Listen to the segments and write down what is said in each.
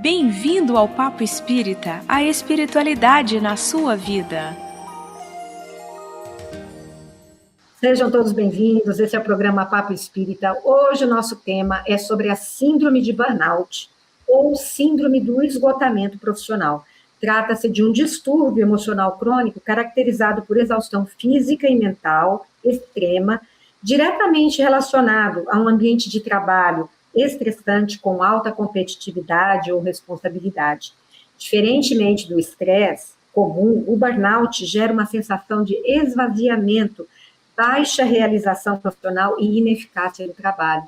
Bem-vindo ao Papo Espírita, a espiritualidade na sua vida. Sejam todos bem-vindos, esse é o programa Papo Espírita. Hoje o nosso tema é sobre a síndrome de burnout, ou síndrome do esgotamento profissional. Trata-se de um distúrbio emocional crônico caracterizado por exaustão física e mental extrema, diretamente relacionado a um ambiente de trabalho estressante com alta competitividade ou responsabilidade. Diferentemente do estresse comum, o burnout gera uma sensação de esvaziamento, baixa realização profissional e ineficácia do trabalho.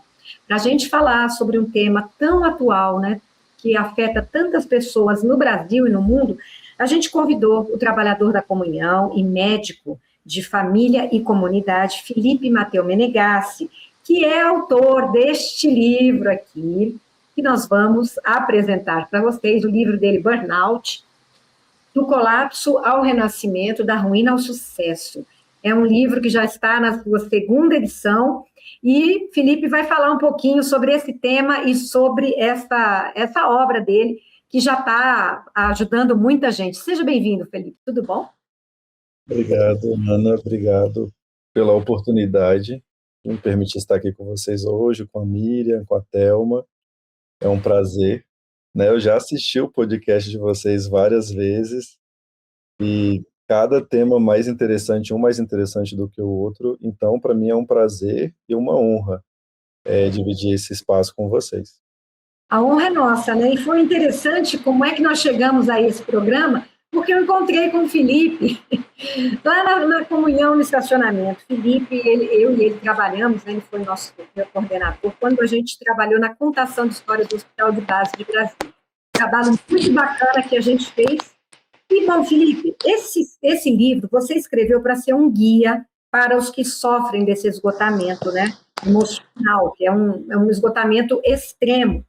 Para a gente falar sobre um tema tão atual, né, que afeta tantas pessoas no Brasil e no mundo, a gente convidou o trabalhador da comunhão e médico de família e comunidade, Felipe Mateu Menegassi, que é autor deste livro aqui, que nós vamos apresentar para vocês, o livro dele, Burnout, do colapso ao renascimento, da ruína ao sucesso. É um livro que já está na sua segunda edição, e Felipe vai falar um pouquinho sobre esse tema e sobre essa obra dele, que já está ajudando muita gente. Seja bem-vindo, Felipe. Tudo bom? Obrigado, Ana. Obrigado pela oportunidade de me permitir estar aqui com vocês hoje, com a Miriam, com a Thelma. É um prazer, né? Eu já assisti o podcast de vocês várias vezes e cada tema mais interessante, um mais interessante do que o outro. Então, para mim é um prazer e uma honra dividir esse espaço com vocês. A honra é nossa, né? E foi interessante como é que nós chegamos a esse programa, porque eu encontrei com o Felipe lá na comunhão no estacionamento. Felipe, eu e ele trabalhamos, né? Ele foi nosso coordenador, quando a gente trabalhou na contação de histórias do Hospital de Base de Brasília. Trabalho muito bacana que a gente fez. E, bom, Felipe, esse livro você escreveu para ser um guia para os que sofrem desse esgotamento, né, emocional, que é um esgotamento extremo,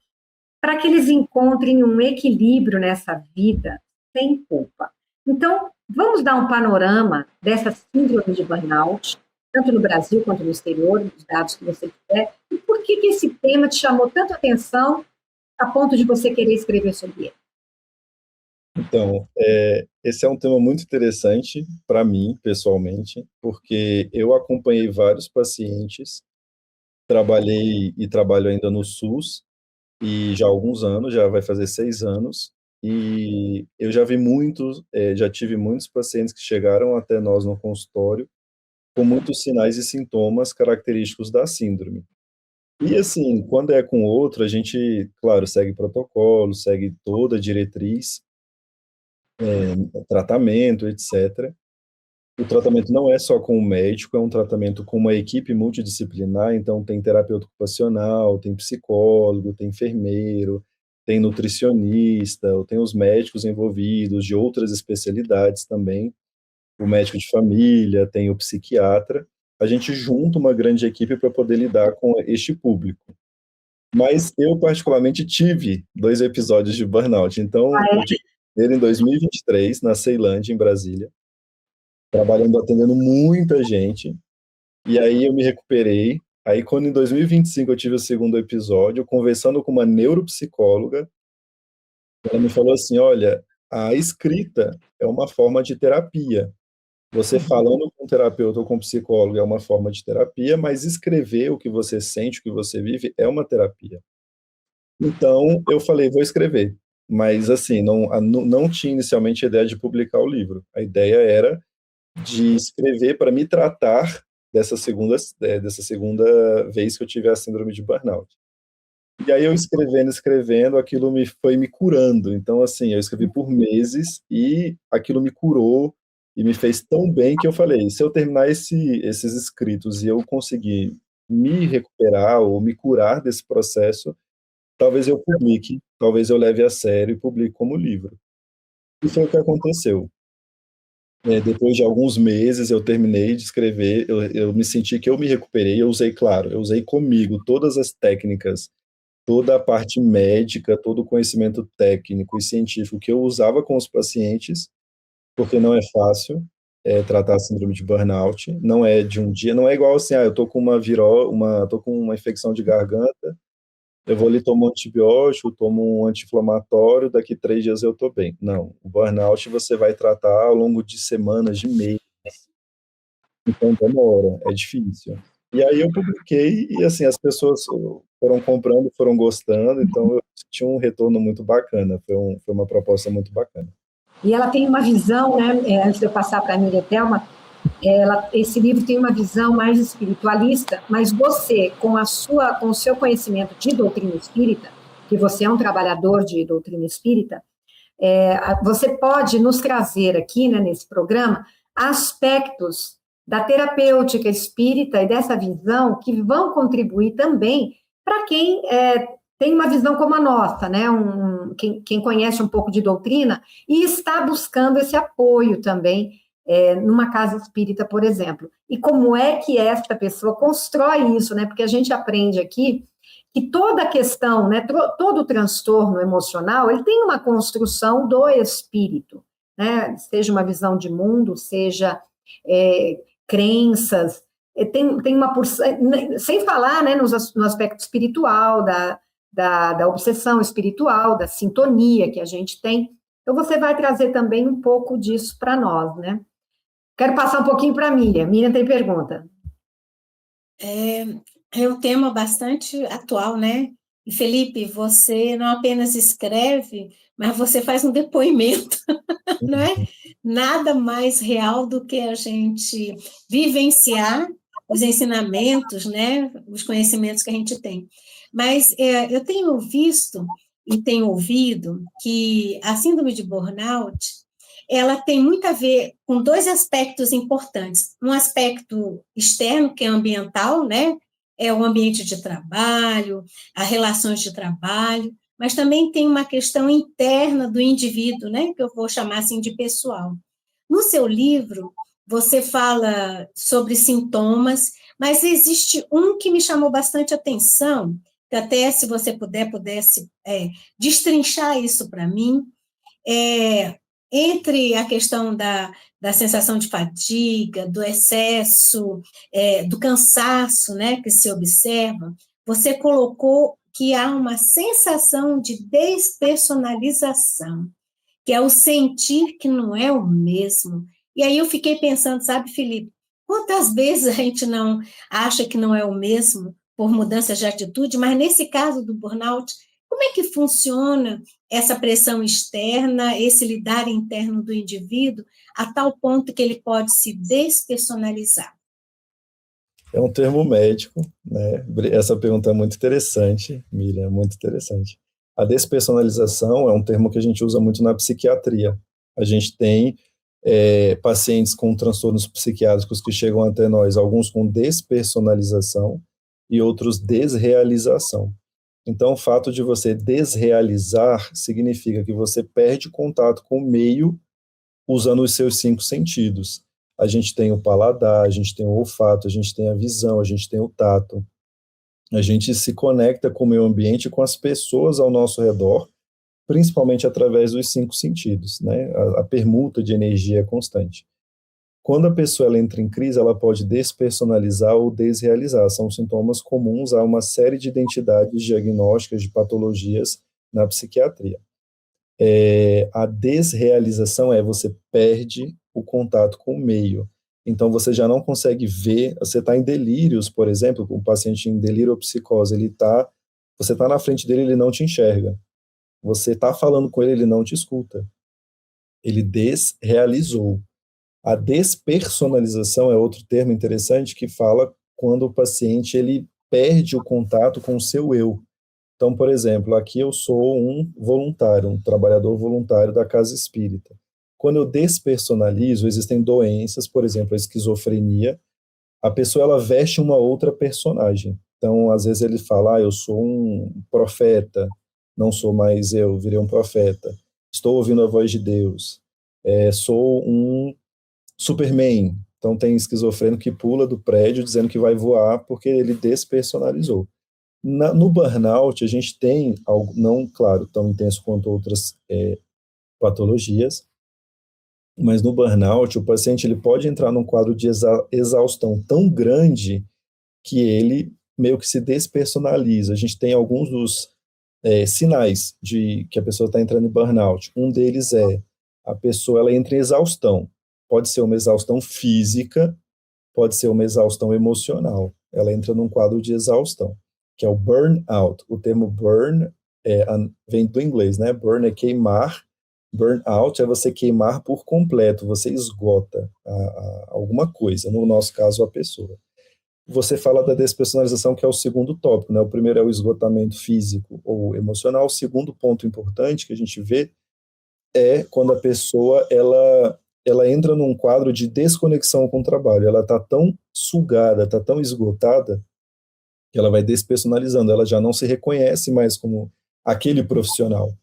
para que eles encontrem um equilíbrio nessa vida sem culpa. Então, vamos dar um panorama dessa síndrome de burnout, tanto no Brasil quanto no exterior, os dados que você tiver, e por que esse tema te chamou tanta atenção a ponto de você querer escrever sobre ele? Então, esse é um tema muito interessante para mim, pessoalmente, porque eu acompanhei vários pacientes, trabalhei e trabalho ainda no SUS, e já há alguns anos, já vai fazer 6 anos, e eu já vi já tive muitos pacientes que chegaram até nós no consultório com muitos sinais e sintomas característicos da síndrome. E assim, quando é com outro, a gente, claro, segue protocolo, segue toda a diretriz, tratamento, etc. O tratamento não é só com o médico, é um tratamento com uma equipe multidisciplinar, então tem terapeuta ocupacional, tem psicólogo, tem enfermeiro, tem nutricionista, tem os médicos envolvidos de outras especialidades também, o médico de família, tem o psiquiatra. A gente junta uma grande equipe para poder lidar com este público. Mas eu, particularmente, tive 2 episódios de burnout. Então, eu tive ele em 2023, na Ceilândia, em Brasília, trabalhando, atendendo muita gente, e aí eu me recuperei. Aí, quando em 2025 eu tive o segundo episódio, conversando com uma neuropsicóloga, ela me falou assim: olha, a escrita é uma forma de terapia. Você falando com um terapeuta ou com um psicólogo é uma forma de terapia, mas escrever o que você sente, o que você vive, é uma terapia. Então, eu falei, vou escrever. Mas, assim, não tinha inicialmente a ideia de publicar o livro. A ideia era de escrever para me tratar dessa segunda vez que eu tive a síndrome de burnout. E aí eu escrevendo, aquilo foi me curando. Então, assim, eu escrevi por meses e aquilo me curou e me fez tão bem que eu falei, se eu terminar esses escritos e eu conseguir me recuperar ou me curar desse processo, talvez eu publique, talvez eu leve a sério e publique como livro. E foi o que aconteceu. Depois de alguns meses eu terminei de escrever, eu me senti que eu me recuperei, eu usei comigo todas as técnicas, toda a parte médica, todo o conhecimento técnico e científico que eu usava com os pacientes, porque não é fácil tratar a síndrome de burnout, não é de um dia, não é igual assim, eu tô com tô com uma infecção de garganta, eu vou ali tomar um antibiótico, tomo um anti-inflamatório, daqui 3 dias eu estou bem. Não, o burnout você vai tratar ao longo de semanas, de meses, então demora, é difícil. E aí eu publiquei e assim, as pessoas foram comprando, foram gostando, então eu tive um retorno muito bacana, foi uma proposta muito bacana. E ela tem uma visão, né, antes de eu passar para a Miriam Thelma, esse livro tem uma visão mais espiritualista, mas você, com o seu conhecimento de doutrina espírita, que você é um trabalhador de doutrina espírita, você pode nos trazer aqui, né, nesse programa, aspectos da terapêutica espírita e dessa visão que vão contribuir também para quem tem uma visão como a nossa, né? Quem conhece um pouco de doutrina e está buscando esse apoio também numa casa espírita, por exemplo. E como é que esta pessoa constrói isso, né? Porque a gente aprende aqui que toda a questão, né, todo o transtorno emocional, ele tem uma construção do espírito, né? Seja uma visão de mundo, seja crenças, tem uma porção, sem falar, né, no aspecto espiritual, da obsessão espiritual, da sintonia que a gente tem. Então, você vai trazer também um pouco disso para nós, né? Quero passar um pouquinho para a Miriam. Miriam tem pergunta. É um tema bastante atual, né? E, Felipe, você não apenas escreve, mas você faz um depoimento, não é? Nada mais real do que a gente vivenciar os ensinamentos, né? Os conhecimentos que a gente tem. Mas eu tenho visto e tenho ouvido que a síndrome de burnout, ela tem muito a ver com 2 aspectos importantes. Um aspecto externo, que é ambiental, né? É o ambiente de trabalho, as relações de trabalho, mas também tem uma questão interna do indivíduo, né? Que eu vou chamar assim de pessoal. No seu livro, você fala sobre sintomas, mas existe um que me chamou bastante atenção, que até se você pudesse destrinchar isso para mim, entre a questão da sensação de fadiga, do excesso, do cansaço, né, que se observa, você colocou que há uma sensação de despersonalização, que é o sentir que não é o mesmo. E aí eu fiquei pensando, sabe, Felipe, quantas vezes a gente não acha que não é o mesmo por mudanças de atitude, mas nesse caso do burnout, como é que funciona essa pressão externa, esse lidar interno do indivíduo, a tal ponto que ele pode se despersonalizar? É um termo médico, né? Essa pergunta é muito interessante, Miriam, muito interessante. A despersonalização é um termo que a gente usa muito na psiquiatria. A gente tem pacientes com transtornos psiquiátricos que chegam até nós, alguns com despersonalização e outros desrealização. Então, o fato de você desrealizar significa que você perde contato com o meio usando os seus 5 sentidos. A gente tem o paladar, a gente tem o olfato, a gente tem a visão, a gente tem o tato. A gente se conecta com o meio ambiente e com as pessoas ao nosso redor, principalmente através dos 5 sentidos, né? A permuta de energia é constante. Quando a pessoa ela entra em crise, ela pode despersonalizar ou desrealizar. São sintomas comuns a uma série de identidades diagnósticas de patologias na psiquiatria. A desrealização você perde o contato com o meio. Então, você já não consegue ver, você está em delírios, por exemplo, um paciente em delírio ou psicose, você está na frente dele, ele não te enxerga. Você está falando com ele, ele não te escuta. Ele desrealizou. A despersonalização é outro termo interessante que fala quando o paciente ele perde o contato com o seu eu. Então, por exemplo, aqui eu sou um voluntário, um trabalhador voluntário da casa espírita. Quando eu despersonalizo, existem doenças, por exemplo, a esquizofrenia, a pessoa ela veste uma outra personagem. Então, às vezes ele fala, eu sou um profeta, não sou mais eu, virei um profeta. Estou ouvindo a voz de Deus. Sou um Superman. Então, tem esquizofrênico que pula do prédio dizendo que vai voar porque ele despersonalizou. No burnout, a gente tem algo, não, claro, tão intenso quanto outras patologias, mas no burnout, o paciente ele pode entrar num quadro de exaustão tão grande que ele meio que se despersonaliza. A gente tem alguns dos sinais de que a pessoa está entrando em burnout. Um deles é a pessoa ela entra em exaustão. Pode ser uma exaustão física, pode ser uma exaustão emocional. Ela entra num quadro de exaustão, que é o burnout. O termo burn vem do inglês, né? Burn é queimar, burnout é você queimar por completo, você esgota alguma coisa, no nosso caso, a pessoa. Você fala da despersonalização, que é o segundo tópico, né? O primeiro é o esgotamento físico ou emocional. O segundo ponto importante que a gente vê é quando a pessoa ela entra num quadro de desconexão com o trabalho. Ela está tão sugada, está tão esgotada, que ela vai despersonalizando. Ela já não se reconhece mais como aquele profissional.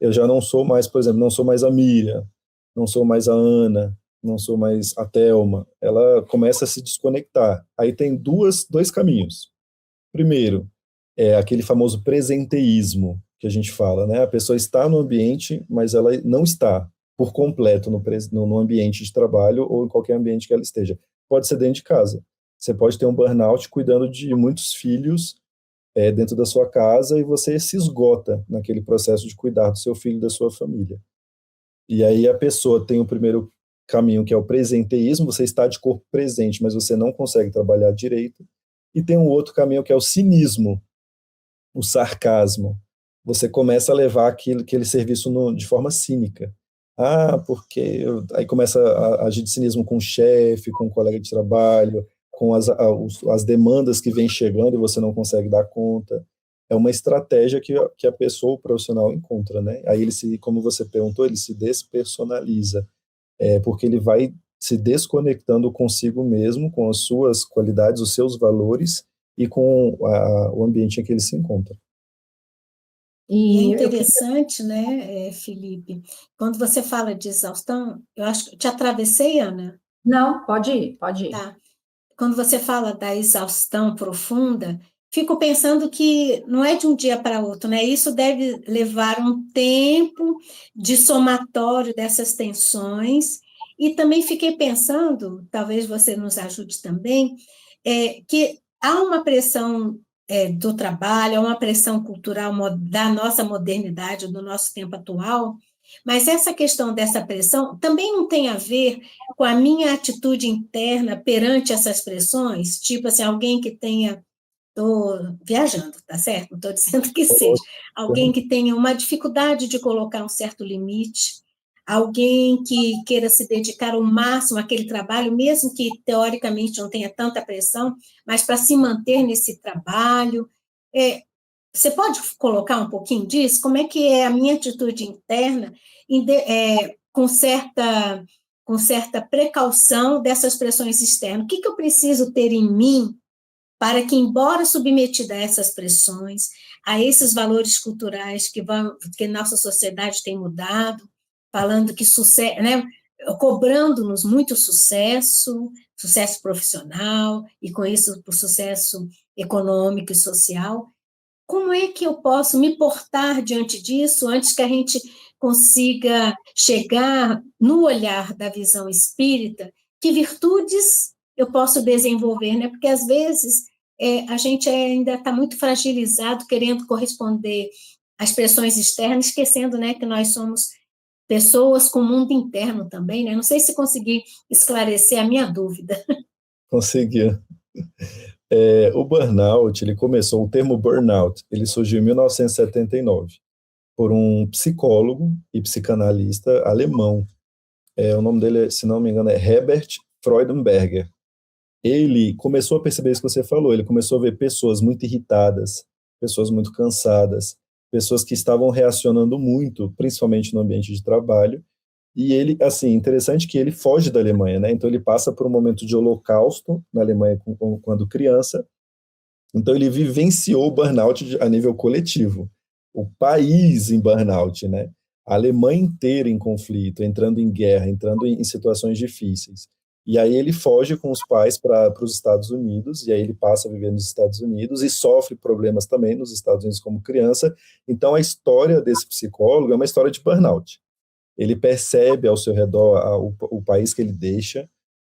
Eu já não sou mais, por exemplo, não sou mais a Miriam, não sou mais a Ana, não sou mais a Thelma. Ela começa a se desconectar. Aí tem dois caminhos. Primeiro, é aquele famoso presenteísmo que a gente fala, né? A pessoa está no ambiente, mas ela não está por completo no ambiente de trabalho ou em qualquer ambiente que ela esteja. Pode ser dentro de casa. Você pode ter um burnout cuidando de muitos filhos dentro da sua casa e você se esgota naquele processo de cuidar do seu filho e da sua família. E aí a pessoa tem o primeiro caminho, que é o presenteísmo, você está de corpo presente, mas você não consegue trabalhar direito. E tem um outro caminho, que é o cinismo, o sarcasmo. Você começa a levar aquele serviço de forma cínica. Porque... Aí começa a agir de cinismo com o chefe, com o colega de trabalho, com as demandas que vêm chegando e você não consegue dar conta. É uma estratégia que a pessoa, o profissional, encontra, né? Aí como você perguntou, ele se despersonaliza, porque ele vai se desconectando consigo mesmo, com as suas qualidades, os seus valores e com o ambiente em que ele se encontra. E é interessante, né, Felipe, quando você fala de exaustão, eu acho que te atravessei, Ana? Não, pode ir. Tá. Quando você fala da exaustão profunda, fico pensando que não é de um dia para outro, né? Isso deve levar um tempo de somatório dessas tensões. E também fiquei pensando, talvez você nos ajude também, que há uma pressão do trabalho, há uma pressão cultural da nossa modernidade, do nosso tempo atual, mas essa questão dessa pressão também não tem a ver com a minha atitude interna perante essas pressões, tipo assim, alguém que tenha, estou viajando, tá certo? Não estou dizendo que seja, alguém que tenha uma dificuldade de colocar um certo limite, alguém que queira se dedicar ao máximo àquele trabalho, mesmo que teoricamente não tenha tanta pressão, mas para se manter nesse trabalho. Você pode colocar um pouquinho disso? Como é que é a minha atitude interna com certa precaução dessas pressões externas? O que eu preciso ter em mim para que, embora submetida a essas pressões, a esses valores culturais que nossa sociedade tem mudado, falando que sucesso, né, cobrando-nos muito sucesso profissional, e com isso o sucesso econômico e social, como é que eu posso me portar diante disso antes que a gente consiga chegar no olhar da visão espírita? Que virtudes eu posso desenvolver, né? Porque às vezes a gente ainda está muito fragilizado, querendo corresponder às pressões externas, esquecendo, né, que nós somos pessoas com mundo interno também, né? Não sei se consegui esclarecer a minha dúvida. Conseguiu. O burnout, o termo burnout, ele surgiu em 1979, por um psicólogo e psicanalista alemão. O nome dele, se não me engano, é Herbert Freudenberger. Ele começou a perceber isso que você falou, ele começou a ver pessoas muito irritadas, pessoas muito cansadas, pessoas que estavam reacionando muito, principalmente no ambiente de trabalho. E ele, assim, interessante que ele foge da Alemanha, né? Então ele passa por um momento de holocausto na Alemanha quando criança. Então ele vivenciou o burnout a nível coletivo. O país em burnout, né? A Alemanha inteira em conflito, entrando em guerra, entrando em situações difíceis. E aí ele foge com os pais para os Estados Unidos, e aí ele passa a viver nos Estados Unidos e sofre problemas também nos Estados Unidos como criança. Então a história desse psicólogo é uma história de burnout. Ele percebe ao seu redor o país que ele deixa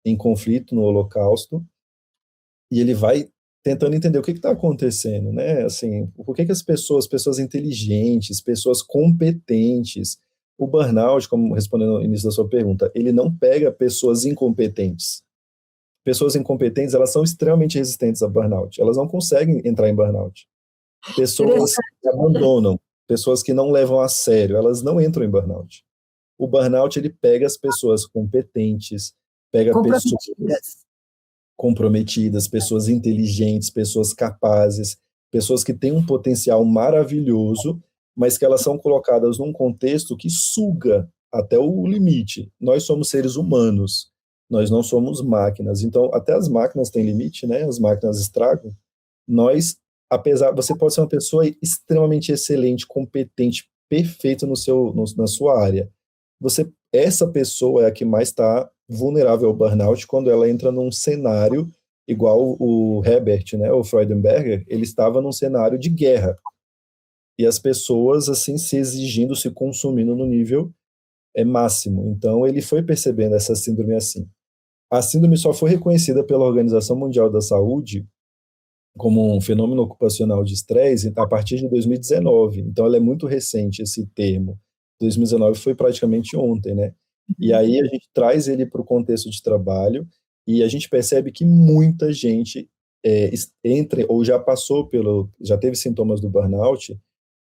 em conflito no Holocausto, e ele vai tentando entender o que está acontecendo, né? Assim, por que as pessoas inteligentes, pessoas competentes, o burnout, como respondendo ao início da sua pergunta, ele não pega pessoas incompetentes. Pessoas incompetentes, elas são extremamente resistentes a burnout. Elas não conseguem entrar em burnout. Pessoas que abandonam, pessoas que não levam a sério, elas não entram em burnout. O burnout, ele pega as pessoas competentes, pega pessoas comprometidas, pessoas inteligentes, pessoas capazes, pessoas que têm um potencial maravilhoso, mas que elas são colocadas num contexto que suga até o limite. Nós somos seres humanos, nós não somos máquinas. Então, até as máquinas têm limite, né? As máquinas estragam. Nós, você pode ser uma pessoa extremamente excelente, competente, perfeita na sua área. Essa pessoa é a que mais está vulnerável ao burnout quando ela entra num cenário igual o Herbert, né, o Freudenberger, ele estava num cenário de guerra. E as pessoas, assim, se exigindo, se consumindo no nível máximo. Então, ele foi percebendo essa síndrome assim. A síndrome só foi reconhecida pela Organização Mundial da Saúde como um fenômeno ocupacional de estresse a partir de 2019. Então, ela é muito recente, esse termo. 2019 foi praticamente ontem, né? E aí a gente traz ele para o contexto de trabalho e a gente percebe que muita gente entra ou já teve sintomas do burnout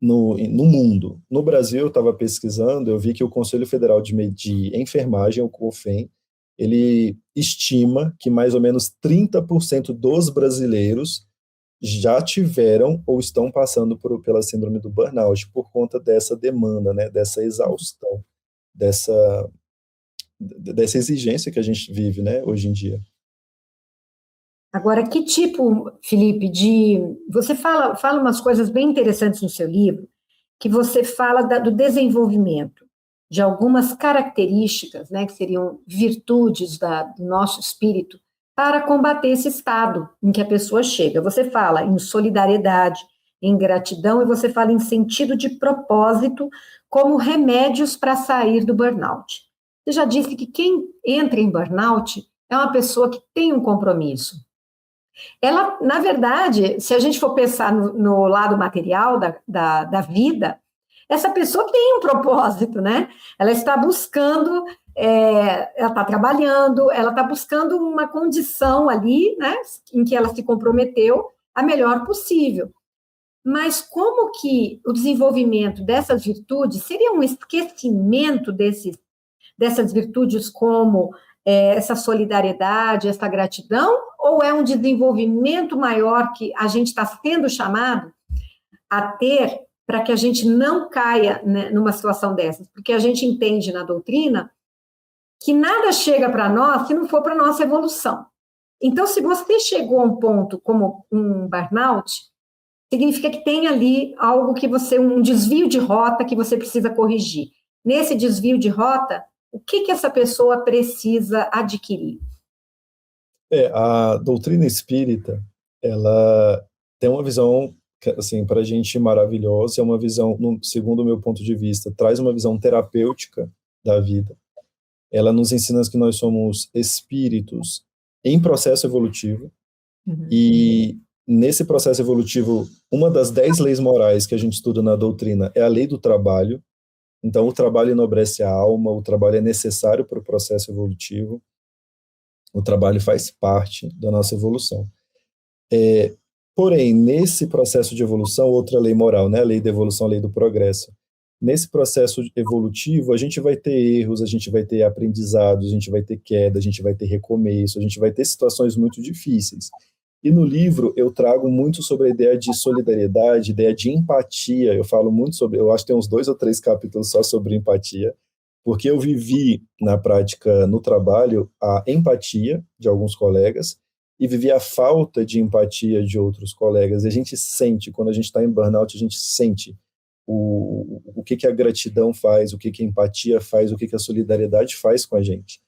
no mundo. No Brasil, eu estava pesquisando, eu vi que o Conselho Federal de Enfermagem, o COFEN, ele estima que mais ou menos 30% dos brasileiros já tiveram ou estão passando pela síndrome do burnout por conta dessa demanda, né, dessa exaustão, dessa exigência que a gente vive, né, hoje em dia. Agora, que tipo, Felipe, você fala umas coisas bem interessantes no seu livro, que você fala do desenvolvimento de algumas características, né, que seriam virtudes do nosso espírito, para combater esse estado em que a pessoa chega. Você fala em solidariedade, em gratidão, e você fala em sentido de propósito como remédios para sair do burnout. Você já disse que quem entra em burnout é uma pessoa que tem um compromisso. Ela, na verdade, se a gente for pensar no lado material da vida, essa pessoa tem um propósito, né? Ela está buscando, ela está trabalhando, ela está buscando uma condição ali, né, em que ela se comprometeu a melhor possível. Mas como que o desenvolvimento dessas virtudes seria um esquecimento dessas virtudes como essa solidariedade, essa gratidão, ou é um desenvolvimento maior que a gente está sendo chamado a ter para que a gente não caia, né, numa situação dessas? Porque a gente entende na doutrina que nada chega para nós se não for para a nossa evolução. Então, se você chegou a um ponto como um burnout, significa que tem ali algo um desvio de rota que você precisa corrigir. Nesse desvio de rota, o que essa pessoa precisa adquirir? A doutrina espírita, ela tem uma visão, assim, para a gente maravilhosa, é uma visão, segundo o meu ponto de vista, traz uma visão terapêutica da vida. Ela nos ensina que nós somos espíritos em processo evolutivo, e nesse processo evolutivo, uma das 10 leis morais que a gente estuda na doutrina é a lei do trabalho. Então, o trabalho enobrece a alma, o trabalho é necessário para o processo evolutivo, o trabalho faz parte da nossa evolução. Porém, nesse processo de evolução, outra lei moral, né, a lei da evolução, a lei do progresso, nesse processo evolutivo, a gente vai ter erros, a gente vai ter aprendizados, a gente vai ter queda, a gente vai ter recomeço, a gente vai ter situações muito difíceis. E no livro eu trago muito sobre a ideia de solidariedade, ideia de empatia. Eu falo muito sobre, eu acho que tem uns 2 ou 3 capítulos só sobre empatia, porque eu vivi na prática, no trabalho, a empatia de alguns colegas e vivi a falta de empatia de outros colegas. E a gente sente, quando a gente está em burnout, a gente sente o que a gratidão faz, o que a empatia faz, o que a solidariedade faz com a gente.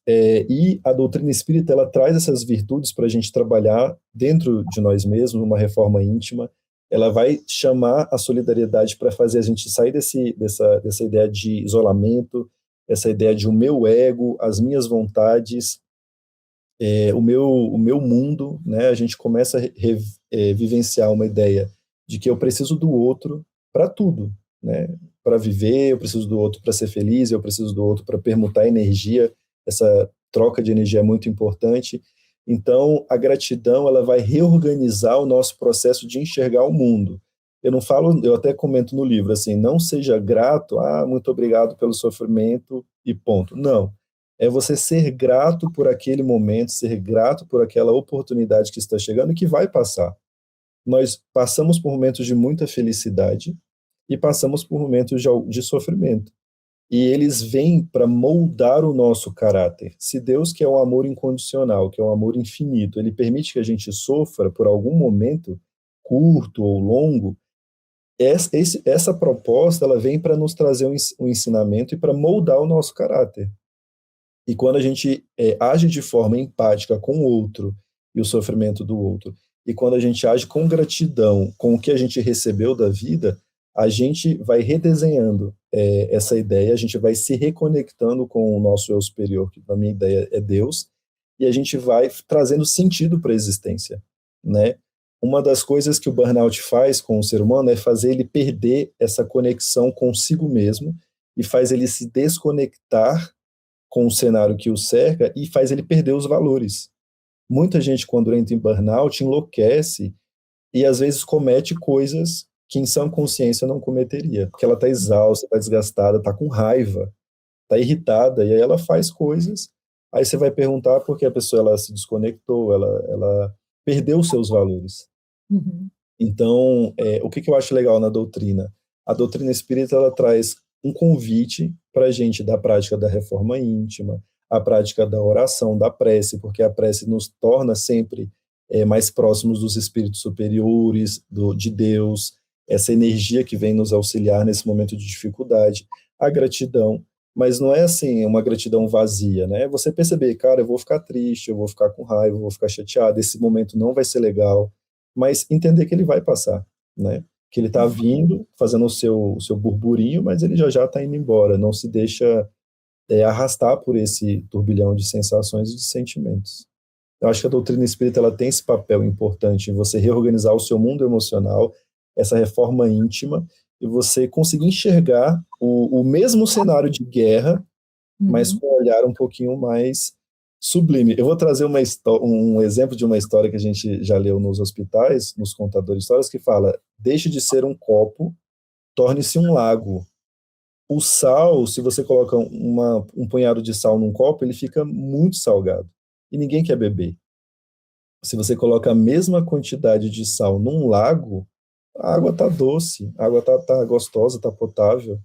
E a doutrina espírita, ela traz essas virtudes para a gente trabalhar dentro de nós mesmos, numa reforma íntima. Ela vai chamar a solidariedade para fazer a gente sair dessa ideia de isolamento, essa ideia de o meu ego, as minhas vontades, o meu mundo, né? A gente começa a vivenciar uma ideia de que eu preciso do outro para tudo, né? Para viver, eu preciso do outro para ser feliz, eu preciso do outro para permutar energia. Essa troca de energia é muito importante. Então, a gratidão, ela vai reorganizar o nosso processo de enxergar o mundo. Eu não falo, eu até comento no livro assim, não seja grato, muito obrigado pelo sofrimento e ponto. Não. É você ser grato por aquele momento, ser grato por aquela oportunidade que está chegando e que vai passar. Nós passamos por momentos de muita felicidade e passamos por momentos de sofrimento. E eles vêm para moldar o nosso caráter. Se Deus, que é um amor incondicional, que é um amor infinito, ele permite que a gente sofra por algum momento, curto ou longo, essa proposta ela vem para nos trazer um ensinamento e para moldar o nosso caráter. E quando a gente age de forma empática com o outro e o sofrimento do outro, e quando a gente age com gratidão com o que a gente recebeu da vida, a gente vai redesenhando essa ideia, a gente vai se reconectando com o nosso eu superior, que na minha ideia é Deus, e a gente vai trazendo sentido para a existência, né? Uma das coisas que o burnout faz com o ser humano é fazer ele perder essa conexão consigo mesmo e faz ele se desconectar com o cenário que o cerca e faz ele perder os valores. Muita gente, quando entra em burnout, enlouquece e às vezes comete coisas que em sã consciência não cometeria, porque ela está exausta, está desgastada, está com raiva, está irritada, e aí ela faz coisas, aí você vai perguntar por que a pessoa ela se desconectou, ela perdeu os seus valores. Uhum. Então, o que eu acho legal na doutrina? A doutrina espírita, ela traz um convite para a gente da prática da reforma íntima, a prática da oração, da prece, porque a prece nos torna sempre mais próximos dos espíritos superiores, de Deus, essa energia que vem nos auxiliar nesse momento de dificuldade, a gratidão, mas não é assim, uma gratidão vazia, né? Você perceber, cara, eu vou ficar triste, eu vou ficar com raiva, eu vou ficar chateado, esse momento não vai ser legal, mas entender que ele vai passar, né? Que ele está vindo, fazendo o seu burburinho, mas ele já está indo embora, não se deixa arrastar por esse turbilhão de sensações e de sentimentos. Eu acho que a doutrina espírita ela tem esse papel importante em você reorganizar o seu mundo emocional, essa reforma íntima, e você conseguir enxergar o mesmo cenário de guerra, mas com um olhar um pouquinho mais sublime. Eu vou trazer um exemplo de uma história que a gente já leu nos hospitais, nos contadores de histórias, que fala: deixe de ser um copo, torne-se um lago. O sal, se você coloca um punhado de sal num copo, ele fica muito salgado. E ninguém quer beber. Se você coloca a mesma quantidade de sal num lago, a água está doce, a água tá gostosa, está potável.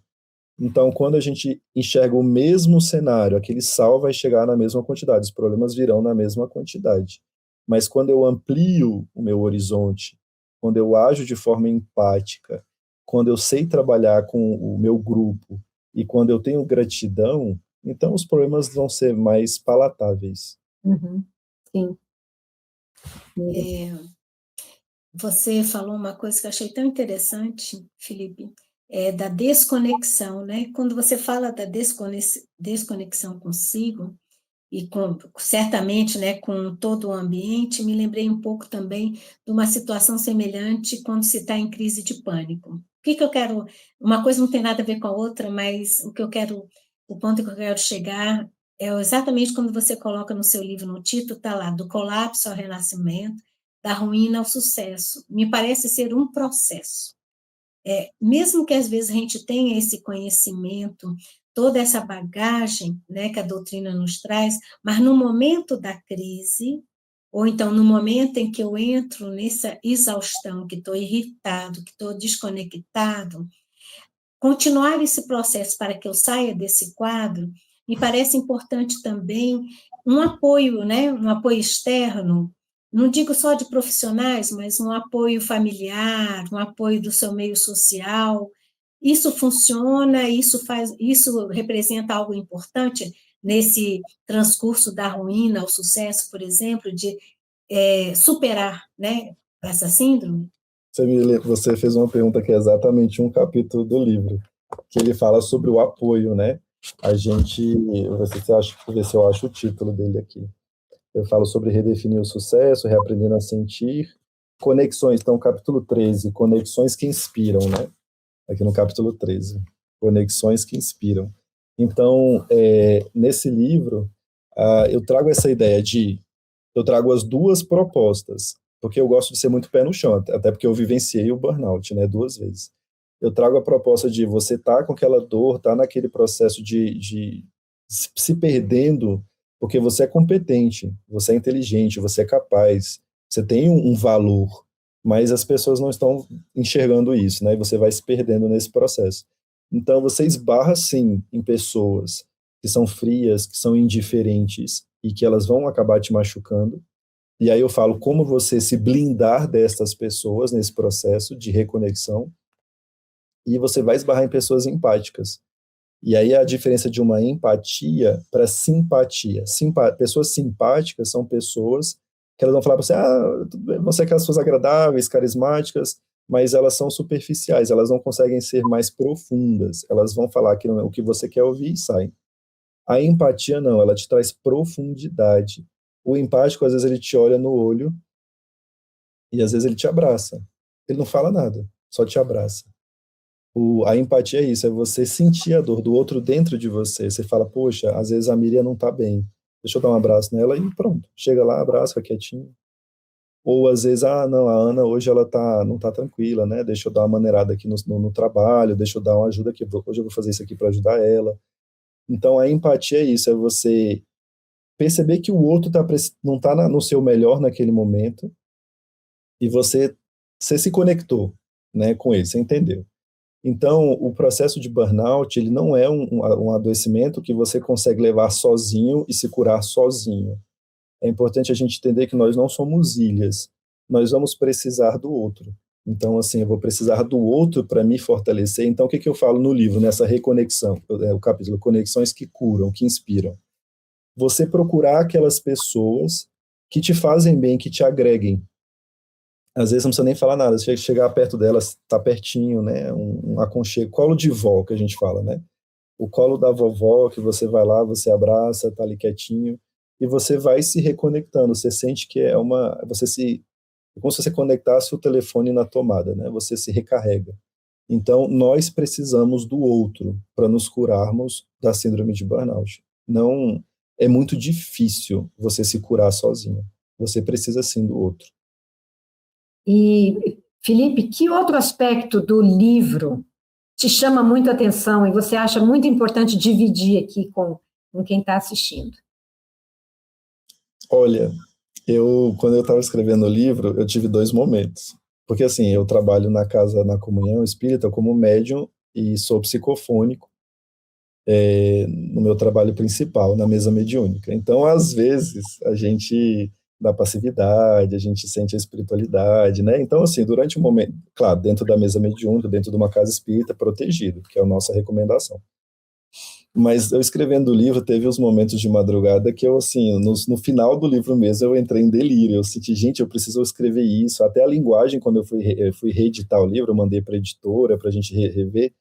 Então, quando a gente enxerga o mesmo cenário, aquele sal vai chegar na mesma quantidade, os problemas virão na mesma quantidade. Mas quando eu amplio o meu horizonte, quando eu ajo de forma empática, quando eu sei trabalhar com o meu grupo e quando eu tenho gratidão, então os problemas vão ser mais palatáveis. Uhum. Sim. Você falou uma coisa que eu achei tão interessante, Felipe, da desconexão, né? Quando você fala da desconexão consigo, e certamente, né, com todo o ambiente, me lembrei um pouco também de uma situação semelhante quando se está em crise de pânico. O que eu quero... Uma coisa não tem nada a ver com a outra, mas o ponto que eu quero chegar é exatamente quando você coloca no seu livro, no título, está lá, do colapso ao renascimento, da ruína ao sucesso. Me parece ser um processo. Mesmo que às vezes a gente tenha esse conhecimento, toda essa bagagem, né, que a doutrina nos traz, mas no momento da crise, ou então no momento em que eu entro nessa exaustão, que estou irritado, que estou desconectado, continuar esse processo para que eu saia desse quadro, me parece importante também um apoio, né, um apoio externo, não digo só de profissionais, mas um apoio familiar, um apoio do seu meio social. Isso funciona, isso representa algo importante nesse transcurso da ruína ao sucesso, por exemplo, de superar, né, essa síndrome? Você fez uma pergunta que é exatamente um capítulo do livro, que ele fala sobre o apoio, né? Vou ver se eu acho o título dele aqui. Eu falo sobre redefinir o sucesso, reaprendendo a sentir, conexões. Então, capítulo 13, conexões que inspiram, né? Aqui no capítulo 13, conexões que inspiram. Então, nesse livro, eu trago essa ideia eu trago as duas propostas, porque eu gosto de ser muito pé no chão, até porque eu vivenciei o burnout, né, 2 vezes. Eu trago a proposta de você estar com aquela dor, estar naquele processo de se perdendo, porque você é competente, você é inteligente, você é capaz, você tem um valor, mas as pessoas não estão enxergando isso, né? E você vai se perdendo nesse processo. Então, você esbarra, sim, em pessoas que são frias, que são indiferentes e que elas vão acabar te machucando. E aí eu falo como você se blindar dessas pessoas nesse processo de reconexão, e você vai esbarrar em pessoas empáticas. E aí a diferença de uma empatia para simpatia. Pessoas simpáticas são pessoas que elas vão falar para você, tudo bem, você quer as pessoas agradáveis, carismáticas, mas elas são superficiais, elas não conseguem ser mais profundas, elas vão falar o que você quer ouvir e saem. A empatia não, ela te traz profundidade. O empático, às vezes, ele te olha no olho e às vezes ele te abraça. Ele não fala nada, só te abraça. A empatia é isso, é você sentir a dor do outro dentro de você. Você fala, poxa, às vezes a Miriam não tá bem, deixa eu dar um abraço nela e pronto. Chega lá, abraça, fica quietinho. Ou às vezes, não, a Ana hoje ela não tá tranquila, né? Deixa eu dar uma maneirada aqui no trabalho, deixa eu dar uma ajuda aqui, hoje eu vou fazer isso aqui para ajudar ela. Então a empatia é isso, é você perceber que o outro não tá no seu melhor naquele momento e você se conectou, né, com ele, você entendeu. Então, o processo de burnout, ele não é um adoecimento que você consegue levar sozinho e se curar sozinho. É importante a gente entender que nós não somos ilhas, nós vamos precisar do outro. Então, assim, eu vou precisar do outro para me fortalecer. Então, o que eu falo no livro, nessa reconexão, o capítulo Conexões que Curam, que Inspiram? Você procurar aquelas pessoas que te fazem bem, que te agreguem. Às vezes não precisa nem falar nada, você chegar perto delas, tá pertinho, né, um aconchego, colo de vó, que a gente fala, né, o colo da vovó, que você vai lá, você abraça, tá ali quietinho, e você vai se reconectando, você sente que é como se você conectasse o telefone na tomada, né, você se recarrega. Então, nós precisamos do outro para nos curarmos da síndrome de burnout. Não, é muito difícil você se curar sozinho, você precisa sim do outro. E, Felipe, que outro aspecto do livro te chama muito a atenção e você acha muito importante dividir aqui com quem está assistindo? Olha, quando eu estava escrevendo o livro, eu tive 2 momentos. Porque, assim, eu trabalho na comunhão espírita como médium e sou psicofônico no meu trabalho principal, na mesa mediúnica. Então, às vezes, a gente da passividade, a gente sente a espiritualidade, né? Então, assim, durante um momento, claro, dentro da mesa mediúnica, dentro de uma casa espírita, protegido, que é a nossa recomendação. Mas eu escrevendo o livro, teve os momentos de madrugada que eu, assim, no final do livro mesmo, eu entrei em delírio, eu senti, gente, eu preciso escrever isso, até a linguagem, quando eu fui reeditar o livro, eu mandei para a editora, para a gente rever,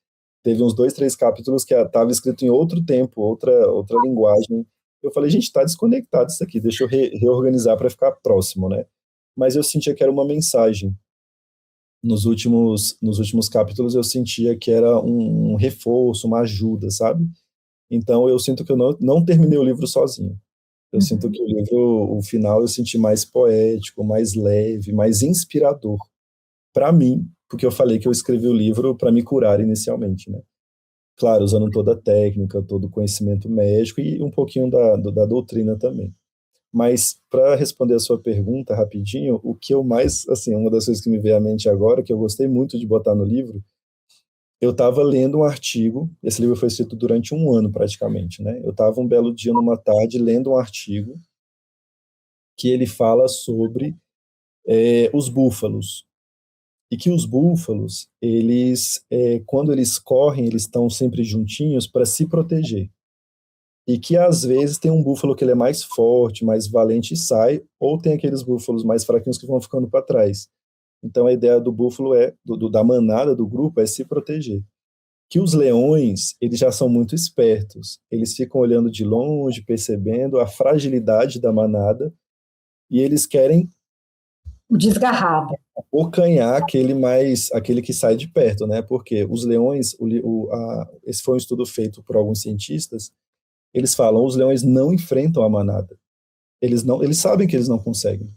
teve uns 2, 3 capítulos que estava escrito em outro tempo, outra linguagem. Eu falei, gente, está desconectado isso aqui, deixa eu reorganizar para ficar próximo, né? Mas eu sentia que era uma mensagem. Nos últimos capítulos eu sentia que era um reforço, uma ajuda, sabe? Então eu sinto que eu não terminei o livro sozinho. Eu sinto que o final eu senti mais poético, mais leve, mais inspirador para mim, porque eu falei que eu escrevi o livro para me curar inicialmente, né? Claro, usando toda a técnica, todo o conhecimento médico e um pouquinho da doutrina também. Mas, para responder a sua pergunta rapidinho, o que eu mais, assim, uma das coisas que me veio à mente agora, que eu gostei muito de botar no livro, eu estava lendo um artigo, esse livro foi escrito durante 1 ano praticamente, né? Eu estava um belo dia, numa tarde, lendo um artigo que ele fala sobre os búfalos. E que os búfalos, eles, quando eles correm, eles estão sempre juntinhos para se proteger. E que, às vezes, tem um búfalo que ele é mais forte, mais valente e sai, ou tem aqueles búfalos mais fraquinhos que vão ficando para trás. Então, a ideia do búfalo da manada, do grupo, é se proteger. Que os leões, eles já são muito espertos. Eles ficam olhando de longe, percebendo a fragilidade da manada e eles querem O desgarrado. abocanhar aquele que sai de perto, né? Porque os leões, esse foi um estudo feito por alguns cientistas, eles falam, os leões não enfrentam a manada. Eles sabem que eles não conseguem.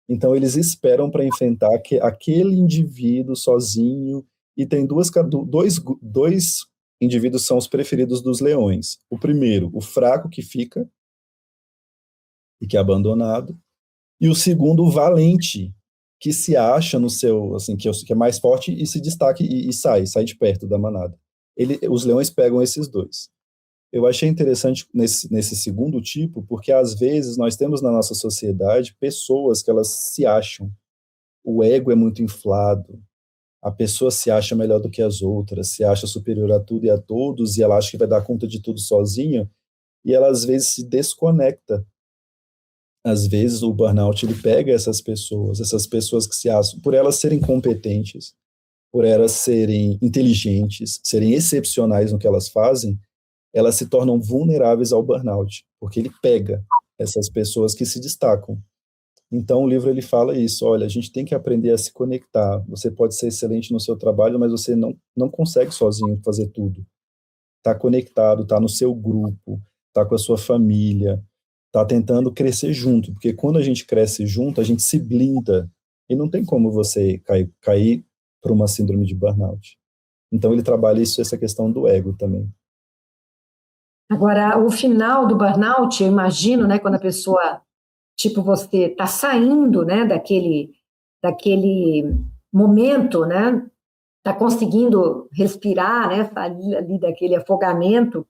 Então eles esperam para enfrentar aquele indivíduo sozinho, e tem dois indivíduos são os preferidos dos leões. O primeiro, o fraco que fica e que é abandonado, e o segundo, o valente, que se acha no seu, assim, que é mais forte e se destaca e sai de perto da manada. Os leões pegam esses dois. Eu achei interessante nesse segundo tipo, porque às vezes nós temos na nossa sociedade pessoas que elas se acham, o ego é muito inflado, a pessoa se acha melhor do que as outras, se acha superior a tudo e a todos, e ela acha que vai dar conta de tudo sozinha, e ela às vezes se desconecta. Às vezes o burnout ele pega essas pessoas que se acham, por elas serem competentes, por elas serem inteligentes, serem excepcionais no que elas fazem, elas se tornam vulneráveis ao burnout, porque ele pega essas pessoas que se destacam. Então o livro ele fala isso, olha, a gente tem que aprender a se conectar. Você pode ser excelente no seu trabalho, mas você não consegue sozinho fazer tudo. Tá conectado, tá no seu grupo, tá com a sua família, tá tentando crescer junto, porque quando a gente cresce junto, a gente se blinda, e não tem como você cair para uma síndrome de burnout. Então ele trabalha essa questão do ego também. Agora, o final do burnout, eu imagino, né, quando a pessoa, tipo, você está saindo, né, daquele momento, né, está conseguindo respirar, né, sair ali daquele afogamento,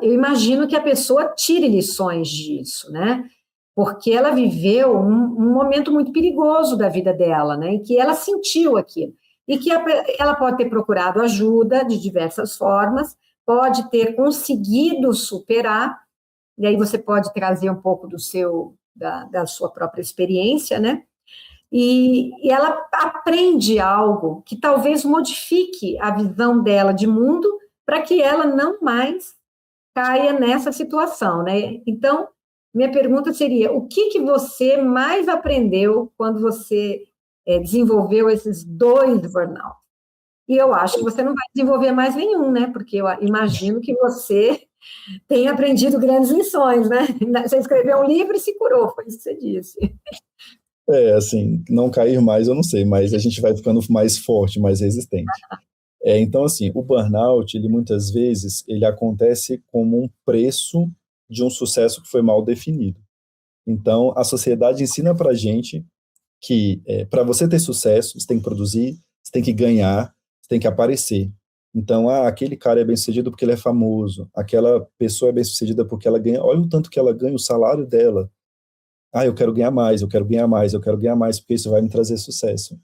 eu imagino que a pessoa tire lições disso, né, porque ela viveu um momento muito perigoso da vida dela, né, e que ela sentiu aquilo, e que ela pode ter procurado ajuda de diversas formas, pode ter conseguido superar, e aí você pode trazer um pouco da sua própria experiência, né? E ela aprende algo que talvez modifique a visão dela de mundo para que ela não mais caia nessa situação, né? Então, minha pergunta seria, o que você mais aprendeu quando você desenvolveu esses 2 burnout? E eu acho que você não vai desenvolver mais nenhum, né? Porque eu imagino que você tem aprendido grandes lições, né? Você escreveu um livro e se curou, foi isso que você disse. Assim, não cair mais, eu não sei, mas a gente vai ficando mais forte, mais resistente. Então, assim, o burnout, ele muitas vezes, ele acontece como um preço de um sucesso que foi mal definido. Então, a sociedade ensina pra gente que para você ter sucesso, você tem que produzir, você tem que ganhar, você tem que aparecer. Então, aquele cara é bem-sucedido porque ele é famoso, aquela pessoa é bem-sucedida porque ela ganha, olha o tanto que ela ganha, o salário dela. Eu quero ganhar mais, eu quero ganhar mais, eu quero ganhar mais, porque isso vai me trazer sucesso.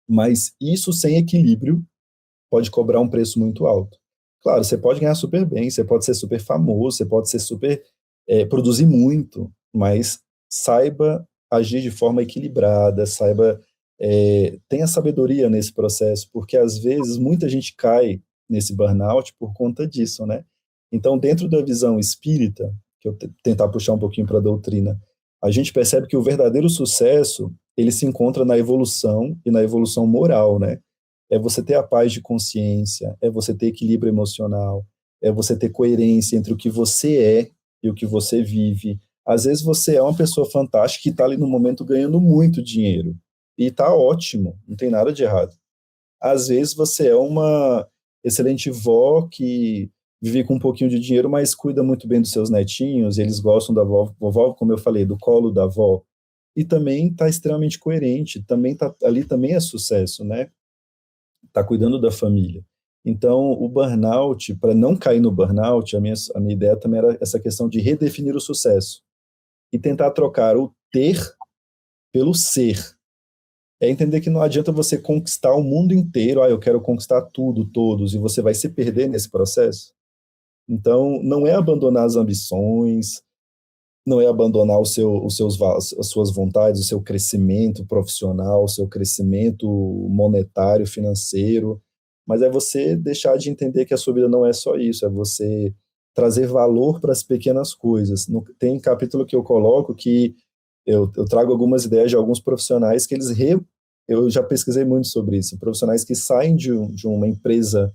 Mas isso sem equilíbrio pode cobrar um preço muito alto. Claro, você pode ganhar super bem, você pode ser super famoso, você pode ser super, produzir muito, mas saiba agir de forma equilibrada, tenha sabedoria nesse processo, porque às vezes muita gente cai nesse burnout por conta disso, né? Então, dentro da visão espírita, que eu tentar puxar um pouquinho para a doutrina, a gente percebe que o verdadeiro sucesso, ele se encontra na evolução e na evolução moral, né? É você ter a paz de consciência, é você ter equilíbrio emocional, é você ter coerência entre o que você é e o que você vive. Às vezes você é uma pessoa fantástica que está ali no momento ganhando muito dinheiro, e está ótimo, não tem nada de errado. Às vezes você é uma excelente vó que vive com um pouquinho de dinheiro, mas cuida muito bem dos seus netinhos, eles gostam da vovó, como eu falei, do colo da avó, e também está extremamente coerente, ali também é sucesso, né? Está cuidando da família. Então, o burnout, para não cair no burnout, a minha ideia também era essa questão de redefinir o sucesso e tentar trocar o ter pelo ser. É entender que não adianta você conquistar o mundo inteiro, eu quero conquistar tudo, todos, e você vai se perder nesse processo. Então, não é abandonar as ambições, não é abandonar as suas vontades, o seu crescimento profissional, o seu crescimento monetário, financeiro, mas é você deixar de entender que a sua vida não é só isso, é você trazer valor para as pequenas coisas. Tem capítulo que eu coloco que eu trago algumas ideias de alguns profissionais que eu já pesquisei muito sobre isso, profissionais que saem de uma empresa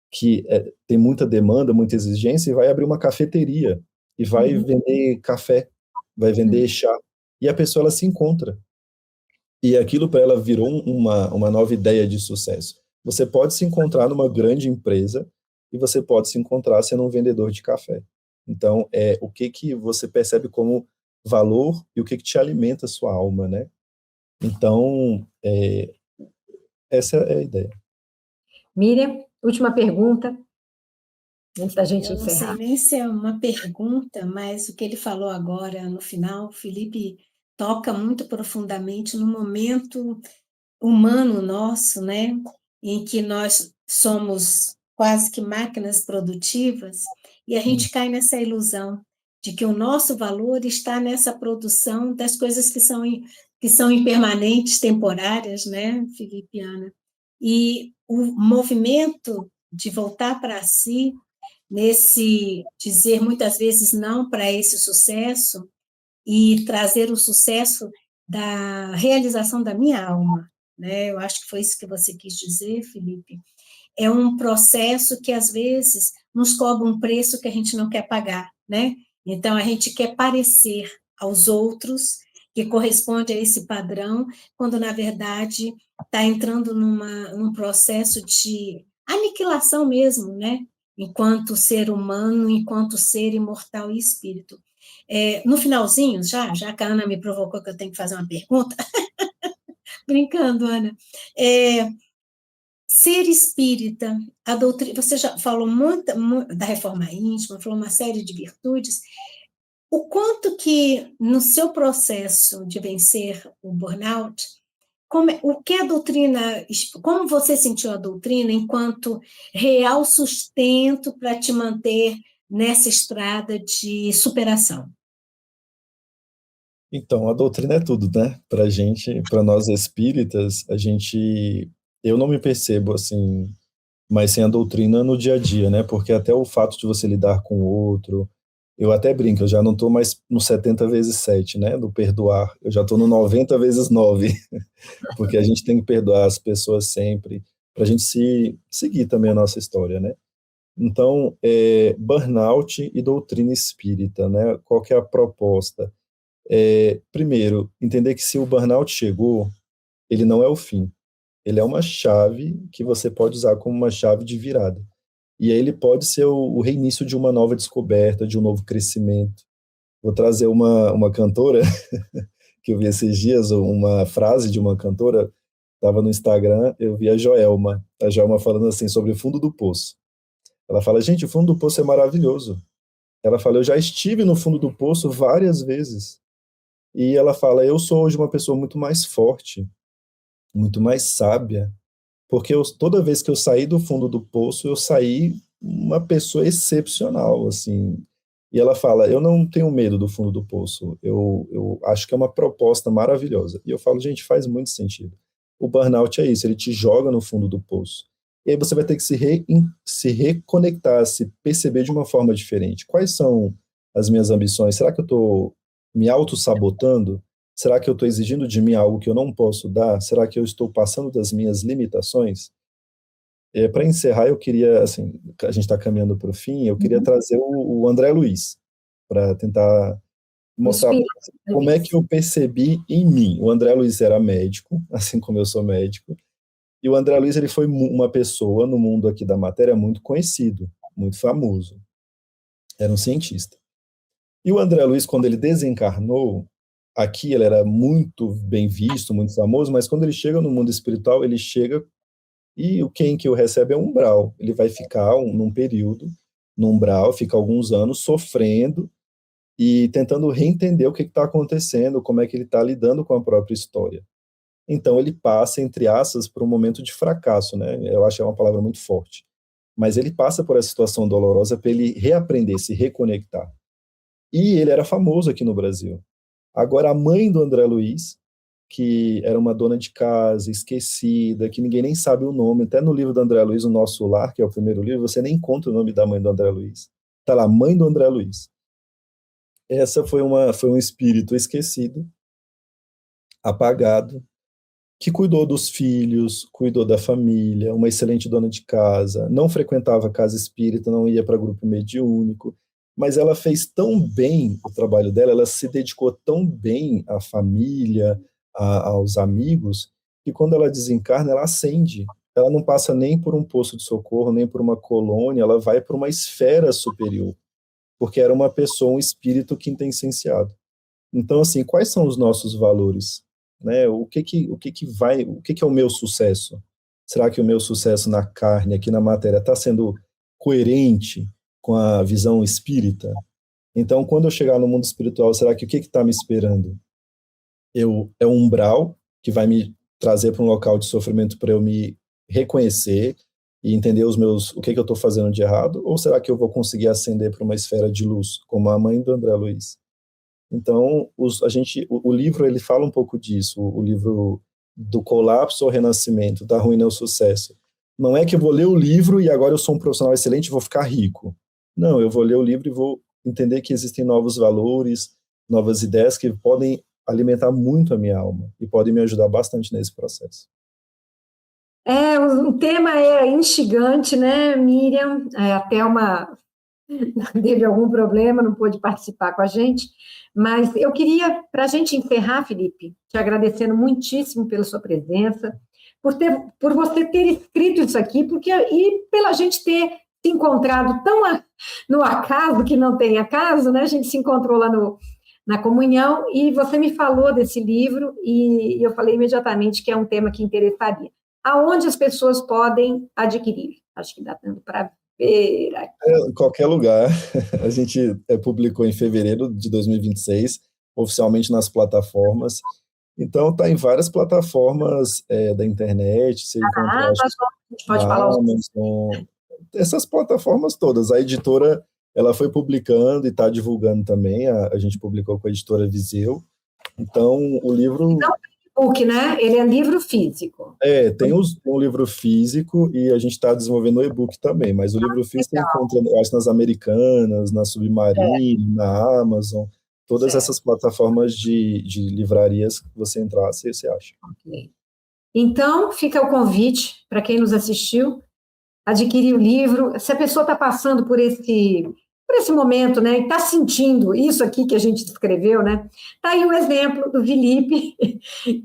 que tem muita demanda, muita exigência, e vai abrir uma cafeteria, e vai vender café, vai vender chá, e a pessoa ela se encontra. E aquilo para ela virou uma nova ideia de sucesso. Você pode se encontrar numa grande empresa, e você pode se encontrar sendo um vendedor de café. Então, o que você percebe como valor e o que te alimenta a sua alma, né? Então, essa é a ideia. Miriam, última pergunta, antes da gente Eu não sei encerrar. nem se é uma pergunta, mas o que ele falou agora no final, o Felipe toca muito profundamente no momento humano nosso, né? Em que nós somos quase que máquinas produtivas e a gente cai nessa ilusão de que o nosso valor está nessa produção das coisas que são impermanentes, temporárias, né, Felipe e Ana? E o movimento de voltar para si, nesse dizer muitas vezes não para esse sucesso e trazer o sucesso da realização da minha alma, né? Eu acho que foi isso que você quis dizer, Felipe. É um processo que, às vezes, nos cobra um preço que a gente não quer pagar, né? Então, a gente quer parecer aos outros que corresponde a esse padrão, quando, na verdade, está entrando num processo de aniquilação mesmo, né? Enquanto ser humano, enquanto ser imortal e espírito. No finalzinho, já que a Ana me provocou que eu tenho que fazer uma pergunta, brincando, Ana, ser espírita, a doutrina, você já falou muito da reforma íntima, falou uma série de virtudes, o quanto que no seu processo de vencer o burnout, o que a doutrina, como você sentiu a doutrina enquanto real sustento para te manter nessa estrada de superação? Então, a doutrina é tudo, né? Pra gente, para nós espíritas, eu não me percebo assim, mas sem a doutrina no dia a dia, né? Porque até o fato de você lidar com o outro, eu até brinco, eu já não estou mais no 70 vezes 7, né? Do perdoar, eu já estou no 90 vezes 9, porque a gente tem que perdoar as pessoas sempre, para a gente seguir também a nossa história, né? Então, burnout e doutrina espírita, né? Qual que é a proposta? Primeiro, entender que se o burnout chegou, ele não é o fim. Ele é uma chave que você pode usar como uma chave de virada. E aí ele pode ser o reinício de uma nova descoberta, de um novo crescimento. Vou trazer uma cantora que eu vi esses dias, uma frase de uma cantora, estava no Instagram, eu vi a Joelma falando assim sobre o fundo do poço. Ela fala, gente, o fundo do poço é maravilhoso. Ela fala, eu já estive no fundo do poço várias vezes. E ela fala, eu sou hoje uma pessoa muito mais forte, muito mais sábia, porque toda vez que eu saí do fundo do poço, eu saí uma pessoa excepcional, assim. E ela fala, eu não tenho medo do fundo do poço, eu acho que é uma proposta maravilhosa. E eu falo, gente, faz muito sentido. O burnout é isso, ele te joga no fundo do poço. E aí você vai ter que se reconectar, se perceber de uma forma diferente. Quais são as minhas ambições? Será que eu estou me auto-sabotando? Será que eu estou exigindo de mim algo que eu não posso dar? Será que eu estou passando das minhas limitações? Para encerrar, eu queria, assim, a gente está caminhando para o fim, eu queria trazer o André Luiz, para tentar mostrar como é que eu percebi em mim. O André Luiz era médico, assim como eu sou médico, e o André Luiz ele foi uma pessoa no mundo aqui da matéria muito conhecido, muito famoso. Era um cientista. E o André Luiz, quando ele desencarnou, aqui ele era muito bem visto, muito famoso, mas quando ele chega no mundo espiritual, ele chega e quem que o recebe é um umbral. Ele vai ficar num período, num umbral, fica alguns anos sofrendo e tentando reentender o que está acontecendo, como é que ele está lidando com a própria história. Então ele passa, entre aspas, por um momento de fracasso, né? Eu acho que é uma palavra muito forte. Mas ele passa por essa situação dolorosa para ele reaprender, se reconectar. E ele era famoso aqui no Brasil. Agora, a mãe do André Luiz, que era uma dona de casa, esquecida, que ninguém nem sabe o nome, até no livro do André Luiz, O Nosso Lar, que é o primeiro livro, você nem encontra o nome da mãe do André Luiz. Tá lá, mãe do André Luiz. Essa foi um espírito esquecido, apagado, que cuidou dos filhos, cuidou da família, uma excelente dona de casa, não frequentava casa espírita, não ia para grupo mediúnico, mas ela fez tão bem o trabalho dela, ela se dedicou tão bem à família, aos amigos, que quando ela desencarna, ela ascende. Ela não passa nem por um posto de socorro, nem por uma colônia, ela vai para uma esfera superior, porque era uma pessoa, um espírito quintessenciado. Então, assim, quais são os nossos valores? Né? O que é o meu sucesso? Será que o meu sucesso na carne, aqui na matéria, está sendo coerente com a visão espírita? Então, quando eu chegar no mundo espiritual, será que o que está me esperando? É um umbral que vai me trazer para um local de sofrimento para eu me reconhecer e entender o que eu estou fazendo de errado? Ou será que eu vou conseguir ascender para uma esfera de luz, como a mãe do André Luiz? Então, o livro ele fala um pouco disso, o livro do colapso ao renascimento, da ruína ao sucesso. Não é que eu vou ler o livro e agora eu sou um profissional excelente e vou ficar rico. Não, eu vou ler o livro e vou entender que existem novos valores, novas ideias que podem alimentar muito a minha alma e podem me ajudar bastante nesse processo. O tema é instigante, né, Miriam? A Thelma teve algum problema, não pôde participar com a gente, mas eu queria, para a gente encerrar, Felipe, te agradecendo muitíssimo pela sua presença, por você ter escrito isso aqui, e pela gente ter se encontrado tão no acaso, que não tem acaso, né? A gente se encontrou lá na comunhão, e você me falou desse livro, e eu falei imediatamente que é um tema que interessaria. Aonde as pessoas podem adquirir? Acho que dá tanto para ver aqui. Em qualquer lugar. A gente publicou em fevereiro de 2026, oficialmente nas plataformas. Então, está em várias plataformas da internet. Você encontra, a gente pode falar Amazon, essas plataformas todas. A editora ela foi publicando e está divulgando também. A gente publicou com a editora Viseu. Então, o livro... Não é e-book, né? Ele é livro físico. Tem um livro físico e a gente está desenvolvendo o e-book também, mas o livro físico você encontra, eu acho, nas Americanas, na Submarine, na Amazon, todas essas plataformas de livrarias que você entrar, você acha. Okay. Então, fica o convite para quem nos assistiu, adquirir o livro. Se a pessoa está passando por esse momento, né, e está sentindo isso aqui que a gente descreveu, né, está aí o exemplo do Felipe,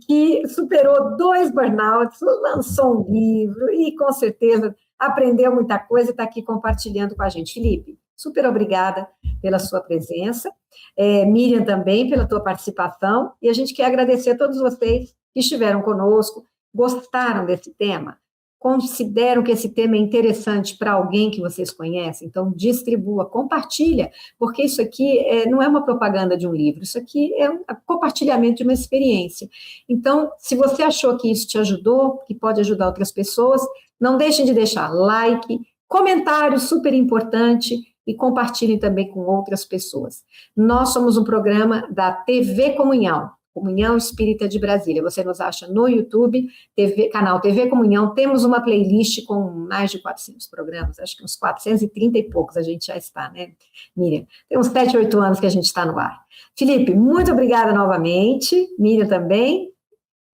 que superou 2 burnouts, lançou um livro e, com certeza, aprendeu muita coisa e está aqui compartilhando com a gente. Felipe, super obrigada pela sua presença, Miriam também pela tua participação, e a gente quer agradecer a todos vocês que estiveram conosco, gostaram desse tema, consideram que esse tema é interessante para alguém que vocês conhecem, então distribua, compartilha, porque isso aqui não é uma propaganda de um livro, isso aqui é um compartilhamento de uma experiência. Então, se você achou que isso te ajudou, que pode ajudar outras pessoas, não deixem de deixar like, comentário super importante, e compartilhem também com outras pessoas. Nós somos um programa da TV Comunhão Espírita de Brasília. Você nos acha no YouTube, canal TV Comunhão. Temos uma playlist com mais de 400 programas, acho que uns 430 e poucos a gente já está, né, Miriam? Tem uns 7, 8 anos que a gente está no ar. Felipe, muito obrigada novamente, Miriam também,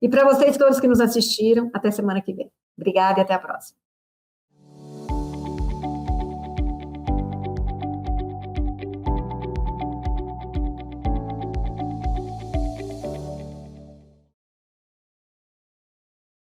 e para vocês todos que nos assistiram, até semana que vem. Obrigada e até a próxima.